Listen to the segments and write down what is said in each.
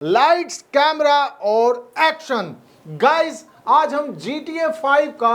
Lights camera और action. Guys आज हम GTA 5 का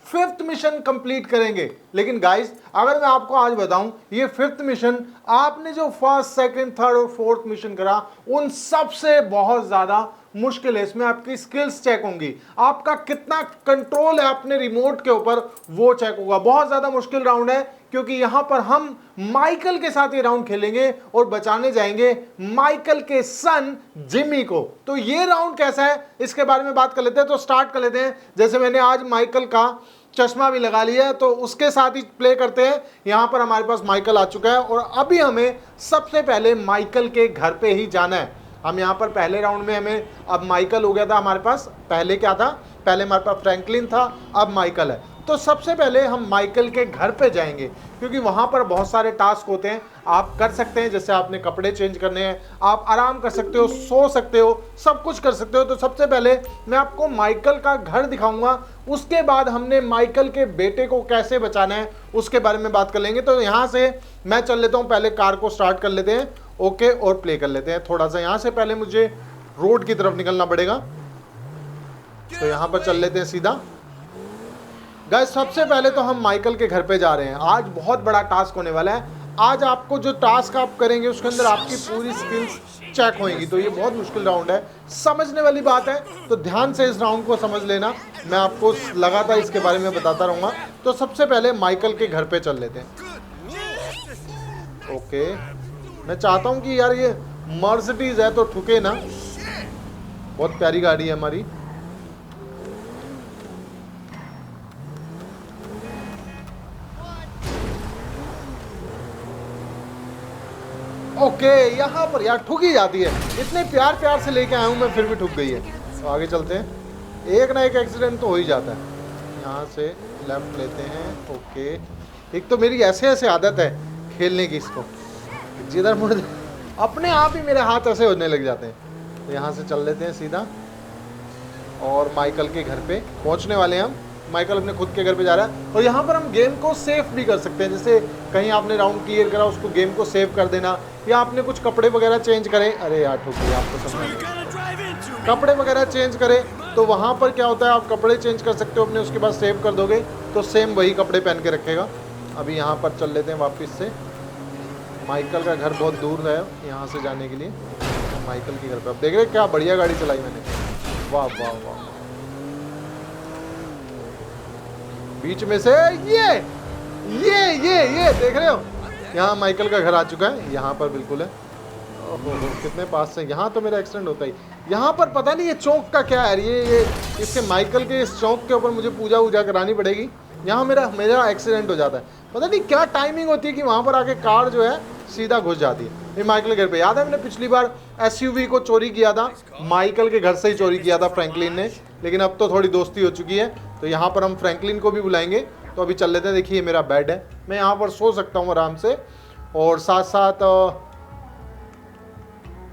5th मिशन कंप्लीट करेंगे। लेकिन गाइस अगर मैं आपको आज बताऊं ये 5th मिशन आपने जो फर्स्ट सेकंड थर्ड और फोर्थ मिशन करा उन सबसे बहुत ज्यादा मुश्किल है। इसमें आपकी स्किल्स चेक होंगी, आपका कितना कंट्रोल है अपने रिमोट के ऊपर वो चेक होगा। बहुत ज्यादा मुश्किल राउंड है क्योंकि यहां पर हम माइकल के साथ ये राउंड खेलेंगे और बचाने जाएंगे माइकल के सन जिमी को। तो ये राउंड कैसा है इसके बारे में बात कर लेते हैं। तो स्टार्ट कर लेते हैं। जैसे मैंने आज माइकल का चश्मा भी लगा लिया है तो उसके साथ ही प्ले करते हैं। यहां पर हमारे पास माइकल आ चुका है और अभी हमें सबसे पहले माइकल के घर पे ही जाना है। हम यहाँ पर पहले राउंड में हमें अब माइकल हो गया था हमारे पास। पहले क्या था, पहले हमारे पास फ्रैंकलिन था, अब माइकल है। तो सबसे पहले हम माइकल के घर पे जाएंगे क्योंकि वहाँ पर बहुत सारे टास्क होते हैं आप कर सकते हैं। जैसे आपने कपड़े चेंज करने हैं, आप आराम कर सकते हो, सो सकते हो, सब कुछ कर सकते हो। तो सबसे पहले मैं आपको माइकल का घर दिखाऊंगा, उसके बाद हमने माइकल के बेटे को कैसे बचाना है उसके बारे में बात कर लेंगे। तो यहाँ से मैं चल लेता हूँ, पहले कार को स्टार्ट कर लेते हैं, ओके, और प्ले कर लेते हैं। थोड़ा सा यहाँ से पहले मुझे रोड की तरफ निकलना पड़ेगा तो यहाँ पर चल लेते हैं सीधा। गाइस सबसे पहले तो हम माइकल के घर पे जा रहे हैं। आज बहुत बड़ा टास्क होने वाला है। आज आपको जो टास्क आप करेंगे उसके अंदर आपकी पूरी स्किल्स चेक होएंगी। तो ये बहुत मुश्किल राउंड है, समझने वाली बात है। तो ध्यान से इस राउंड को समझ लेना, मैं आपको लगातार इसके बारे में बताता रहूँगा। तो सबसे पहले माइकल के घर पे चल लेते हैं। ओके, मैं चाहता हूँ कि यार ये मर्सिडीज है तो ठुके ना, बहुत प्यारी गाड़ी है हमारी। ओके, यहाँ पर यार ठुक ही जाती है, इतने प्यार प्यार से लेके आया हूँ मैं फिर भी ठुक गई है। तो आगे चलते हैं, एक ना एक एक्सीडेंट तो हो ही जाता है। यहाँ से लेफ्ट लेते हैं। ओके, एक तो मेरी ऐसे ऐसे आदत है खेलने की, इसको जिधर मुड़ अपने आप ही मेरे हाथ ऐसे होने लग जाते हैं। तो यहाँ से चल लेते हैं सीधा और माइकल के घर पे पहुँचने वाले हैं हम। माइकल अपने खुद के घर पे जा रहा है और यहाँ पर हम गेम को सेव भी कर सकते हैं। जैसे कहीं आपने राउंड क्लियर करा उसको गेम को सेव कर देना, या आपने कुछ कपड़े वगैरह चेंज करे, अरे यार ठोक गई, आपको समझ नहीं, कपड़े वगैरह चेंज करे तो वहाँ पर क्या होता है आप कपड़े चेंज कर सकते हो अपने, उसके बाद सेव कर दोगे तो सेम वही कपड़े पहन के रखेगा। अभी यहाँ पर चल लेते हैं वापस से। माइकल का घर बहुत दूर है यहाँ से जाने के लिए, तो माइकल के घर पर अब देख रहे क्या बढ़िया गाड़ी चलाई मैंने, वाह वाह वाह। बीच में से ये देख रहे हो, यहाँ माइकल का घर आ चुका है, यहाँ पर बिल्कुल है। ओहो कितने पास से, यहाँ तो मेरा एक्सीडेंट होता ही। यहाँ पर पता नहीं ये चौक का क्या है, ये इसके माइकल के इस चौक के ऊपर मुझे पूजा वूजा करानी पड़ेगी। यहाँ मेरा एक्सीडेंट हो जाता है, पता नहीं क्या टाइमिंग होती है कि वहाँ पर आके कार जो है सीधा घुस जाती है। ये माइकल के घर पे याद है मैंने पिछली बार SUV को चोरी किया था, माइकल के घर से ही चोरी किया था फ्रैंकलिन ने, लेकिन अब तो थोड़ी दोस्ती हो चुकी है। तो यहाँ पर हम फ्रैंकलिन को भी बुलाएंगे। तो अभी चल लेते हैं। देखिए मेरा बेड है, मैं यहाँ पर सो सकता हूँ आराम से, और साथ साथ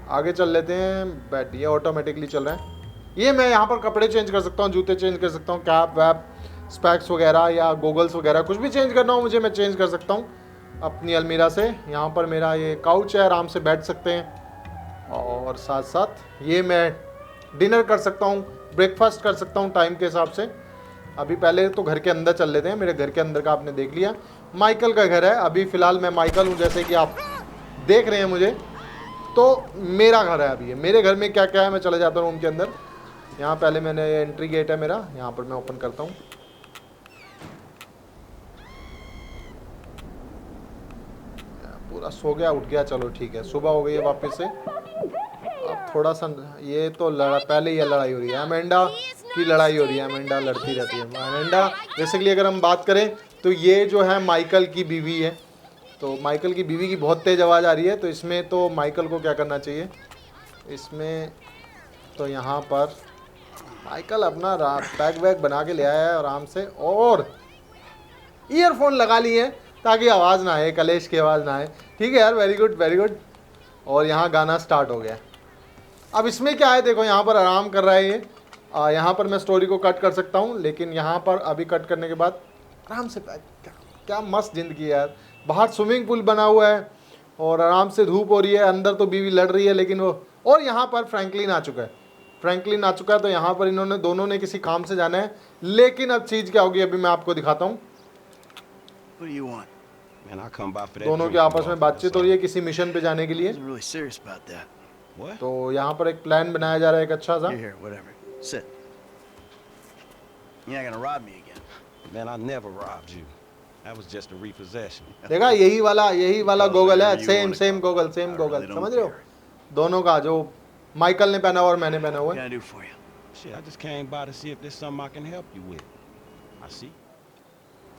आगे चल लेते हैं। बेड ये ऑटोमेटिकली चल रहा है। ये मैं यहाँ पर कपड़े चेंज कर सकता हूँ, जूते चेंज कर सकता हूँ, कैप वैप स्पेक्स वगैरह या गोगल्स वगैरह कुछ भी चेंज करना हो मुझे मैं चेंज कर सकता हूँ अपनी अलमीरा से। यहाँ पर मेरा ये काउच है, आराम से बैठ सकते हैं, और साथ साथ ये मैं डिनर कर सकता हूँ, ब्रेकफास्ट कर सकता हूँ टाइम के हिसाब से। अभी पहले तो घर के अंदर चल लेते हैं। मेरे घर के अंदर का आपने देख लिया, माइकल का घर है। अभी फ़िलहाल मैं माइकल हूँ, जैसे कि आप देख रहे हैं मुझे, तो मेरा घर है। अभी ये मेरे घर में क्या क्या है मैं चले जाता हूँ रूम के अंदर। यहाँ पहले मैंने एंट्री गेट है मेरा, यहाँ पर मैं ओपन करता हूँ। पूरा सो गया, उठ गया, चलो ठीक है, सुबह हो गई है वापस से। अब थोड़ा सा ये तो पहले ये लड़ाई हो रही है, अमेंडा की लड़ाई हो रही है। अमेंडा लड़ती रहती है। अमेंडा बेसिकली अगर हम बात करें तो ये जो है माइकल की बीवी है। तो माइकल की बीवी की बहुत तेज़ आवाज़ आ रही है। तो इसमें तो माइकल को क्या करना चाहिए इसमें, तो यहाँ पर माइकल अपना पैक वैग बना के ले आया है आराम से, और ईयरफोन लगा लिए हैं ताकि आवाज़ ना आए, कलेश की आवाज़ ना आए। ठीक है यार, वेरी गुड वेरी गुड। और यहाँ गाना स्टार्ट हो गया। अब इसमें क्या है, देखो यहाँ पर आराम कर रहा है ये। यहाँ पर मैं स्टोरी को कट कर सकता हूँ, लेकिन यहाँ पर अभी कट करने के बाद आराम से क्या मस्त ज़िंदगी है यार। बाहर स्विमिंग पूल बना हुआ है और आराम से धूप हो रही है, अंदर तो बीवी लड़ रही है, लेकिन वो और यहाँ पर फ्रैंकलिन आ चुका है। फ्रैंकलिन आ चुका है तो यहाँ पर इन्होंने दोनों ने किसी काम से जाना है, लेकिन अब चीज़ क्या होगी अभी मैं आपको दिखाता हूँ। दोनों के आपस में बातचीत हो रही है किसी मिशन पे जाने के लिए। तो यहाँ पर एक प्लान बनाया जा रहा है एक अच्छा सा। देखा यही वाला गोगल है, सेम गोगल समझ रहे हो, दोनों का जो माइकल ने पहना हुआ और मैंने पहना हुआ है।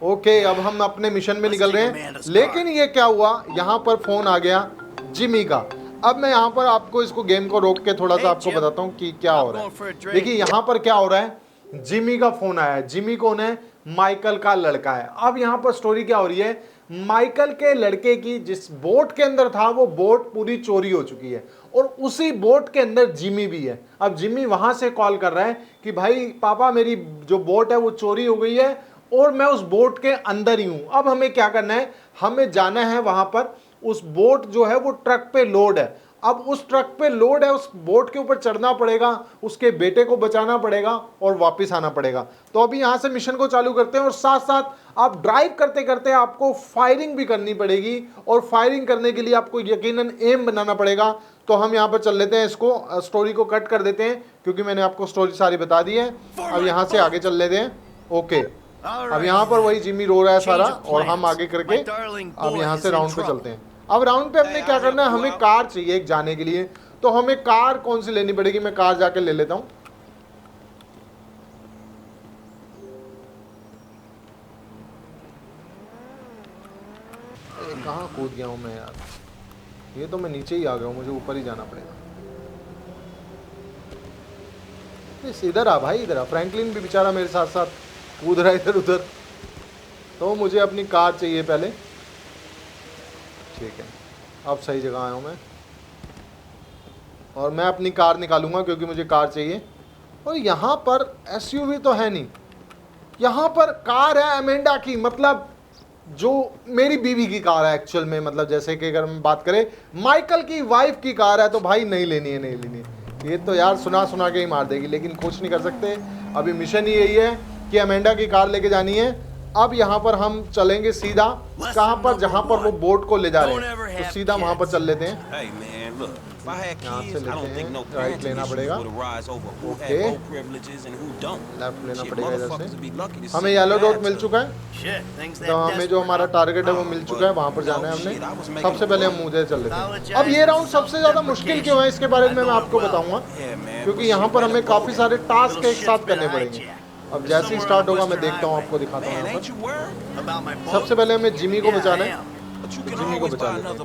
ओके, अब हम अपने मिशन में निकल रहे हैं, लेकिन ये क्या हुआ, यहाँ पर फोन आ गया जिमी का। अब मैं यहाँ पर आपको इसको गेम को रोक के थोड़ा सा आपको बताता हूँ कि क्या हो रहा है। देखिए यहाँ पर क्या हो रहा है, जिमी का फोन आया है। जिमी कौन है, माइकल का लड़का है। अब यहाँ पर स्टोरी क्या हो रही है, माइकल के लड़के की जिस बोट के अंदर था वो बोट पूरी चोरी हो चुकी है और उसी बोट के अंदर जिमी भी है। अब जिमी वहां से कॉल कर रहा है कि भाई पापा मेरी जो बोट है वो चोरी हो गई है और मैं उस बोट के अंदर ही हूं। अब हमें क्या करना है, हमें जाना है वहां पर। उस बोट जो है वो ट्रक पे लोड है। अब उस ट्रक पे लोड है, उस बोट के ऊपर चढ़ना पड़ेगा, उसके बेटे को बचाना पड़ेगा और वापस आना पड़ेगा। तो अभी यहाँ से मिशन को चालू करते हैं और साथ साथ आप ड्राइव करते करते आपको फायरिंग भी करनी पड़ेगी और फायरिंग करने के लिए आपको यकीनन एम बनाना पड़ेगा। तो हम यहाँ पर चल लेते हैं, इसको स्टोरी को कट कर देते हैं क्योंकि मैंने आपको स्टोरी सारी बता दी है। अब यहाँ से आगे चल लेते हैं। ओके, अब यहाँ पर वही जिमी रो रहा है सारा और हम आगे करके अब यहाँ से राउंड पे चलते हैं। अब राउंड पे हमने क्या करना है, हमें कार चाहिए एक जाने के लिए। तो हमें कार कौन सी लेनी पड़ेगी, मैं कार जाके ले लेता हूँ। कहाँ कूद गया हूँ मैं यार, ये तो मैं नीचे ही आ गया हूँ, मुझे ऊपर ही जाना पड़ेगा। इधर आ भाई, इधर आ। फ्रैंकलिन भी बेचारा मेरे साथ साथ कूद रहा है इधर उधर। तो मुझे अपनी कार चाहिए पहले। ठीक है, अब सही जगह आया हूँ मैं और मैं अपनी कार निकालूंगा क्योंकि मुझे कार चाहिए। और यहाँ पर एसयूवी तो है नहीं, यहाँ पर कार है अमेंडा की, मतलब जो मेरी बीवी की कार है एक्चुअल में। मतलब जैसे कि अगर हम बात करें माइकल की वाइफ की कार है तो भाई नहीं लेनी है। ये तो यार सुना के ही मार देगी, लेकिन कुछ नहीं कर सकते। अभी मिशन ही यही है कि अमेंडा की कार लेके जानी है। अब यहाँ पर हम चलेंगे सीधा कहाँ पर, जहाँ पर वो बोट को ले जा रहे हैं, तो सीधा वहाँ पर चल लेते हैं। यहाँ से लेते हैं, राइट लेना पड़ेगा। ओके, लेफ्ट लेना पड़ेगा इधर से। हमें येलो डॉट मिल चुका है, तो हमें जो हमारा टारगेट है वो मिल चुका है, वहाँ पर जाना है हमने। सबसे पहले हम मुझे चल लेते हैं। अब ये राउंड सबसे ज़्यादा मुश्किल क्यों है इसके बारे में मैं आपको बताऊँगा, क्योंकि यहाँ पर हमें काफ़ी सारे टास्क एक साथ करने पड़ेंगे। अब जैसे ही स्टार्ट होगा मैं देखता हूँ, आपको दिखाता हूँ यहाँ पर। सबसे पहले हमें जिमी को बचाना है, जिमी को बचा लेते हैं।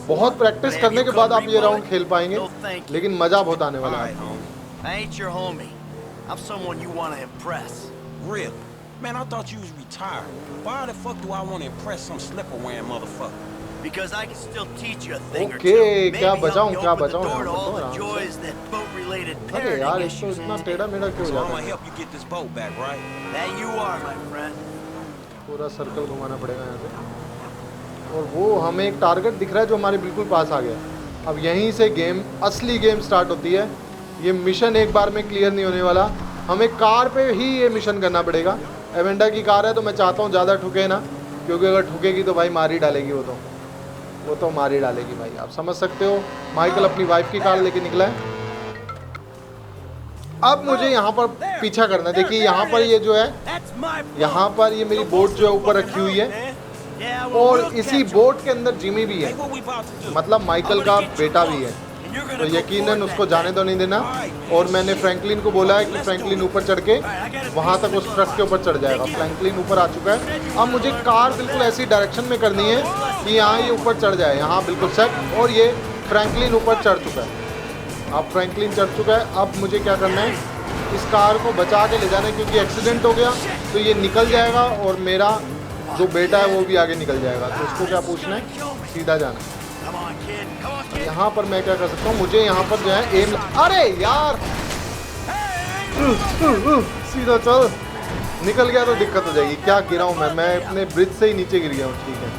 बहुत प्रैक्टिस करने के बाद आप ये राउंड खेल पाएंगे, लेकिन मजा बहुत आने वाला है। ओके, क्या बचाऊं अरे यार इसको इतना टेढ़ा मेढ़ा क्यों हो जाता है। पूरा सर्कल घुमाना पड़ेगा यहाँ से। और वो हमें एक टारगेट दिख रहा है जो हमारे बिल्कुल पास आ गया। अब यहीं से असली गेम स्टार्ट होती है। ये मिशन एक बार में क्लियर नहीं होने वाला, हमें कार पे ही ये मिशन करना पड़ेगा। एवेंडा की कार है तो मैं चाहता हूँ ज़्यादा ठुके ना, क्योंकि अगर ठुकेगी तो भाई मार ही डालेगी। वो तो मार ही डालेगी भाई, आप समझ सकते हो। माइकल अपनी वाइफ की कार लेके निकला है। अब मुझे यहाँ पर पीछा करना है। देखिए यहाँ पर ये जो है, यहाँ पर ये मेरी बोट जो है ऊपर रखी हुई है और इसी बोट के अंदर जिमी भी है, मतलब माइकल का बेटा भी है। तो यकीनन उसको जाने तो नहीं देना। और मैंने फ्रैंकलिन को बोला है कि फ्रैंकलिन ऊपर चढ़ के वहाँ तक उस ट्रक के ऊपर चढ़ जाएगा। फ्रैंकलिन ऊपर आ चुका है। अब मुझे कार बिल्कुल ऐसी डायरेक्शन में करनी है कि यहाँ ये ऊपर चढ़ जाए, यहाँ बिल्कुल सेट। और ये फ्रैंकलिन ऊपर चढ़ चुका है, अब फ्रैंकलिन चढ़ चुका है। अब मुझे क्या करना है, इस कार को बचा के ले जाना है, क्योंकि एक्सीडेंट हो गया तो ये निकल जाएगा और मेरा जो बेटा है वो भी आगे निकल जाएगा। तो उसको क्या पूछना है, सीधा जाना है। यहाँ पर मैं क्या कर सकता हूँ, मुझे यहाँ पर जो है एम, अरे यार सीधा चल, निकल गया तो दिक्कत हो जाएगी। क्या गिरा हूँ मैं अपने ब्रिज से ही नीचे गिर गया हूँ। ठीक है,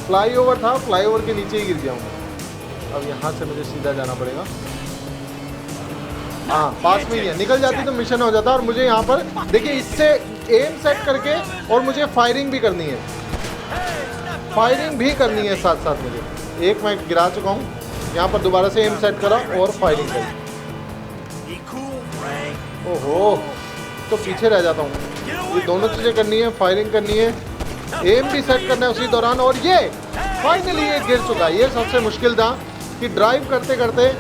फ्लाईओवर था, फ्लाईओवर के नीचे ही गिर गया हूँ। अब यहाँ से मुझे सीधा जाना पड़ेगा। हाँ पास में ही है, निकल जाती तो मिशन हो जाता। और मुझे यहाँ पर देखिए इससे एम सेट करके और मुझे फायरिंग भी करनी है, फायरिंग भी करनी है साथ साथ मुझे। एक मैं गिरा चुका हूँ, यहाँ पर दोबारा से एम सेट करा और फायरिंग करी। ओहो तो पीछे रह जाता हूँ। ये दोनों चीज़ें करनी है, फायरिंग करनी है, एम भी सेट करना है उसी दौरान। और ये फाइनली ये गिर चुका है। ये सबसे मुश्किल था कि ड्राइव करते करते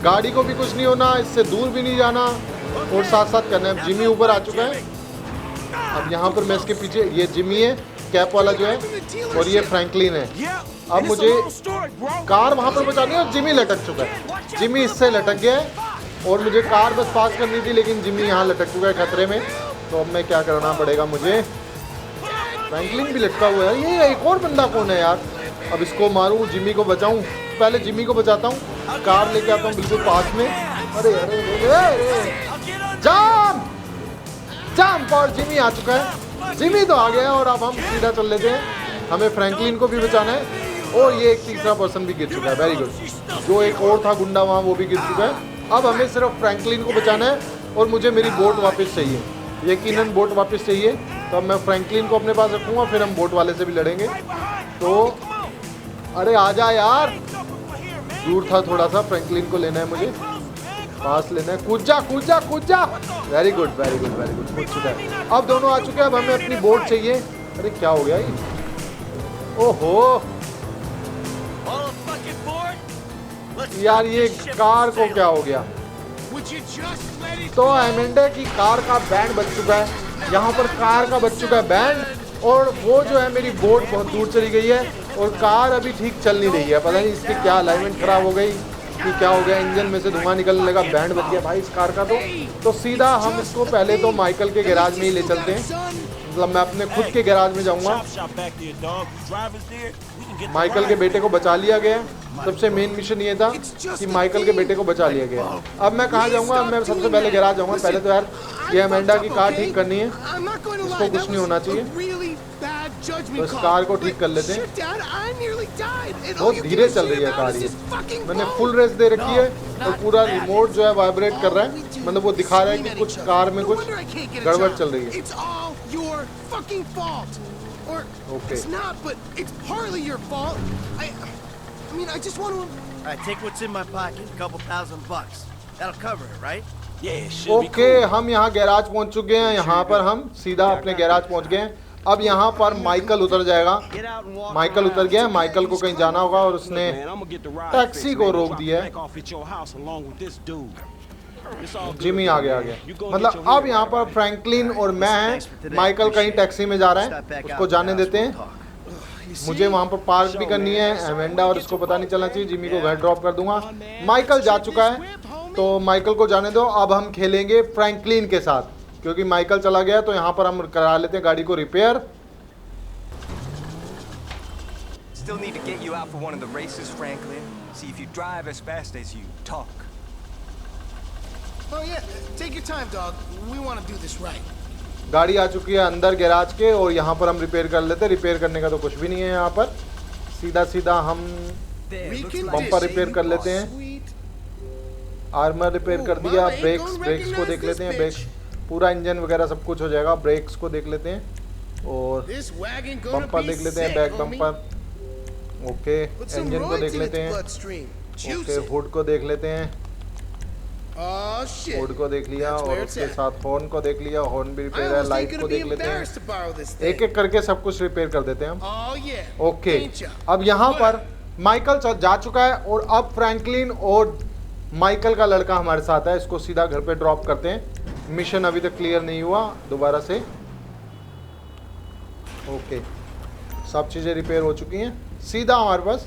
गाड़ी को भी कुछ नहीं होना, इससे दूर भी नहीं जाना और साथ साथ करना है। जिमी ऊपर आ चुका है। अब यहाँ पर मैं इसके पीछे, ये जिमी है कैप वाला जो है, और ये फ्रैंकलिन है। अब मुझे कार वहाँ पर बचानी है और जिमी लटक चुका है। जिमी इससे लटक गया है और मुझे कार बस पास करनी थी, लेकिन जिमी यहाँ लटक चुका है खतरे में। तो अब मैं क्या करना पड़ेगा मुझे, फ्रैंकलिन भी लटका हुआ है। ये एक और बंदा कौन है यार। अब इसको मारूं, जिमी को बचाऊं, पहले जिमी को बचाता हूं, कार लेके आता हूं बिल्कुल पास में। अरे अरे अरे जाम जाम, और जिमी आ चुका है। जिमी तो आ गया और अब हम सीधा चल लेते हैं। हमें फ्रैंकलिन को भी बचाना है और ये एक तीसरा पर्सन भी गिर चुका है। Very good. जो एक और था गुंडा वहाँ, वो भी गिर चुका है। अब हमें सिर्फ फ्रैंकलिन को बचाना है और मुझे मेरी बोट वापस चाहिए, यकीनन बोट वापस चाहिए। तो अब मैं फ्रैंकलिन को अपने पास रखूँगा, फिर हम बोट वाले से भी लड़ेंगे। तो अरे आजा यार, दूर था थोड़ा सा, फ्रैंकलिन को लेना है मुझे, पास लेना है। कूद जा कूद जा कूद जा। Very good very good very good, कूद चुका है। अब दोनों आ चुके हैं, अब हमें अपनी बोट चाहिए। अरे क्या हो गया ये, ओहो यार ये कार को क्या हो गया। तो एमेंडा की कार का बैंड बज चुका है, यहाँ पर कार का बज चुका है बैंड। और वो जो है मेरी बोट बहुत दूर चली गई है और कार अभी ठीक चल नहीं रही है। पता नहीं इसकी क्या अलाइनमेंट खराब हो गई कि क्या हो गया, इंजन में से धुआं निकलने लगा, बैंड बज गया भाई इस कार का। तो सीधा हम इसको पहले तो माइकल के गैराज में ही ले चलते हैं। मतलब मैं अपने खुद के गैराज में जाऊंगा। माइकल के बेटे को बचा लिया गया। सबसे मेन मिशन ये था कि माइकल के बेटे को बचा लिया गया। अब मैं कहाँ जाऊंगा, अब मैं सबसे पहले गैराज जाऊंगा। पहले तो यार ये अमेंडा की कार ठीक करनी है, इसको कुछ नहीं होना चाहिए। तो इस कार को ठीक कर लेते हैं। बहुत धीरे चल रही है कार ये, मैंने फुल रेस दे रखी है और पूरा रिमोट जो है वाइब्रेट कर रहा है। मतलब वो दिखा रहा है कि कुछ कार में कुछ गड़बड़ चल रही है। Okay. It's not, but it's partly your fault. I mean, I just want to. All right, take what's in my pocket. A couple $1,000. That'll cover it, right? Yeah, it should be cool. हम यहाँ garage पहुँच चुके हैं। यहाँ पर हम सीधा अपने गैराज पहुँच गए हैं। अब यहाँ पर माइकल उतर जाएगा। माइकल उतर गया है, माइकल को कहीं जाना होगा और उसने टैक्सी को रोक दिया है। जिमी आ गया मतलब अब यहाँ पर फ्रैंकलिन और मैं हैं। माइकल कहीं टैक्सी में जा रहा है, उसको जाने देते हैं। मुझे वहाँ पर पार्क भी करनी है। अमेंडा और इसको पता नहीं चलना चाहिए। जिमी को घर ड्रॉप कर दूंगा। माइकल जा चुका है तो माइकल को जाने दो। अब हम खेलेंगे फ्रैंकलिन के साथ, क्योंकि माइकल चला गया। तो यहाँ पर हम करा लेते हैं गाड़ी को repair. Still need to get you out for one of the races, Franklin. See if you drive as fast as you talk. Oh yeah, take your time, dog. We want to do this right. गाड़ी आ चुकी है अंदर garage के और यहाँ पर हम repair कर लेते हैं। रिपेयर करने का तो कुछ भी नहीं है यहाँ पर। सीधा सीधा हम बम्पर रिपेयर कर लेते हैं। आर्मर रिपेयर कर दिया। ब्रेक्स को देख लेते हैं। ब्रेक्स पूरा इंजन वगैरह सब कुछ हो जाएगा। ब्रेक्स को देख लेते हैं और बम्पर देख लेते हैं, बैक बम्पर। ओके, इंजन को देख लेते हैं। ओके, हुड को देख लेते हैं। हुड को देख लिया और उसके साथ हॉर्न को देख लिया। हॉर्न भी रिपेयर है। लाइट को देख लेते हैं। एक एक करके सब कुछ रिपेयर कर देते हैं हम। ओके, अब यहाँ पर माइकल जा चुका है और अब फ्रैंकलिन और माइकल का लड़का हमारे साथ है। इसको सीधा घर पे ड्रॉप करते हैं। मिशन अभी तक क्लियर नहीं हुआ दोबारा से। ओके, सब चीज़ें रिपेयर हो चुकी हैं। सीधा हमारे पास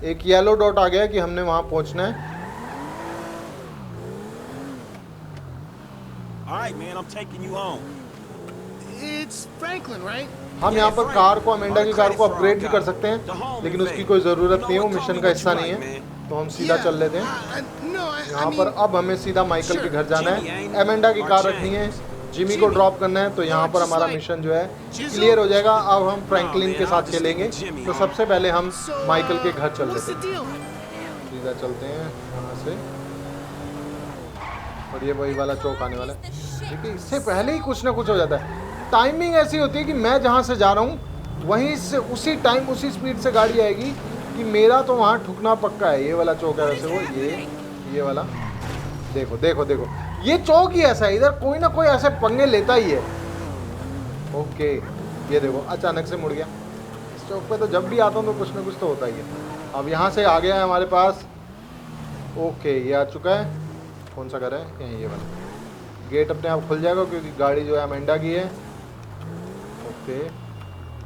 एक येलो डॉट आ गया कि हमने वहाँ पहुँचना है। Alright, man, I'm taking you home. It's Franklin, right? हम यहाँ पर कार को, अमेंडा की कार को अपग्रेड भी कर सकते हैं, लेकिन उसकी कोई ज़रूरत नहीं है। वो मिशन का हिस्सा नहीं है। तो हम सीधा चल लेते हैं। यहाँ पर अब हमें सीधा माइकल के घर जाना है। अमेंडा की कार रखनी है जिमी को ड्रॉप करना है, तो यहाँ पर हमारा मिशन जो है क्लियर हो जाएगा। अब हम फ्रैंकलिन के साथ खेलेंगे, तो सबसे पहले हम माइकल के घर चल What's देते the हैं। deal? सीधा चलते हैं यहाँ से, और ये वही वाला चौक आने वाला है। देखिए इससे पहले ही कुछ ना कुछ हो जाता है। टाइमिंग ऐसी होती है कि मैं जहाँ से जा रहा हूँ वहीं से उसी टाइम उसी स्पीड से गाड़ी आएगी कि मेरा तो वहाँ ठुकना पक्का है। ये वाला चौक है वैसे वो, ये वाला देखो देखो देखो, ये चौक ही ऐसा है, इधर कोई ना कोई ऐसे पंगे लेता ही है। ओके ये देखो अचानक से मुड़ गया। इस चौक पे तो जब भी आता हूँ तो कुछ ना कुछ तो होता ही है। अब यहाँ से आ गया है हमारे पास। ओके ये आ चुका है। कौन सा घर है? कहीं ये वाला। गेट अपने आप खुल जाएगा क्योंकि गाड़ी जो है अमेंडा की है। ओके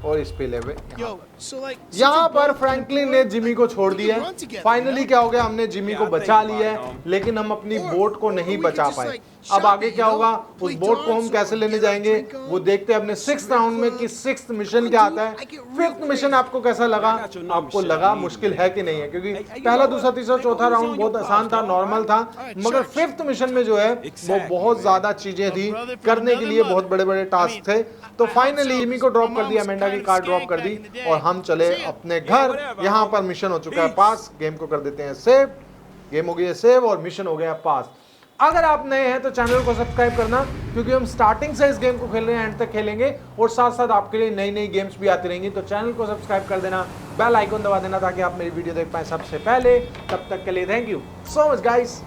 और इस पे लेवे Yo, so like. since यहाँ we're पर both फ्रैंकलिन ने जिमी को छोड़ दिया है। फाइनली क्या हो गया, हमने जिमी को बचा लिया है, लेकिन हम अपनी बोट को नहीं बचा पाए। अब आगे क्या होगा, उस बोट को हम कैसे लेने जाएंगे वो देखते हैं अपने 6th राउंड में कि 6th मिशन क्या आता है। 5th मिशन आपको कैसा लगा? आपको लगा मुश्किल है कि नहीं है? क्योंकि पहला दूसरा तीसरा चौथा राउंड बहुत आसान था, नॉर्मल था, मगर 5th मिशन में जो है वो बहुत ज्यादा चीजें थी करने के लिए, बहुत बड़े बड़े टास्क थे। तो फाइनली जिमी को ड्रॉप कर दिया, अमेंडा की कार ड्रॉप कर दी और हम चले अपने घर। यहाँ पर मिशन हो चुका है पास, गेम को कर देते हैं सेव। गेम हो गई है सेव और मिशन हो गया पास। अगर आप नए हैं तो चैनल को सब्सक्राइब करना, क्योंकि हम स्टार्टिंग से इस गेम को खेल रहे हैं, एंड तक खेलेंगे और साथ साथ आपके लिए नई नई गेम्स भी आती रहेंगी। तो चैनल को सब्सक्राइब कर देना, बेल आइकन दबा देना ताकि आप मेरी वीडियो देख पाएं सबसे पहले। तब तक के लिए thank you so much guys.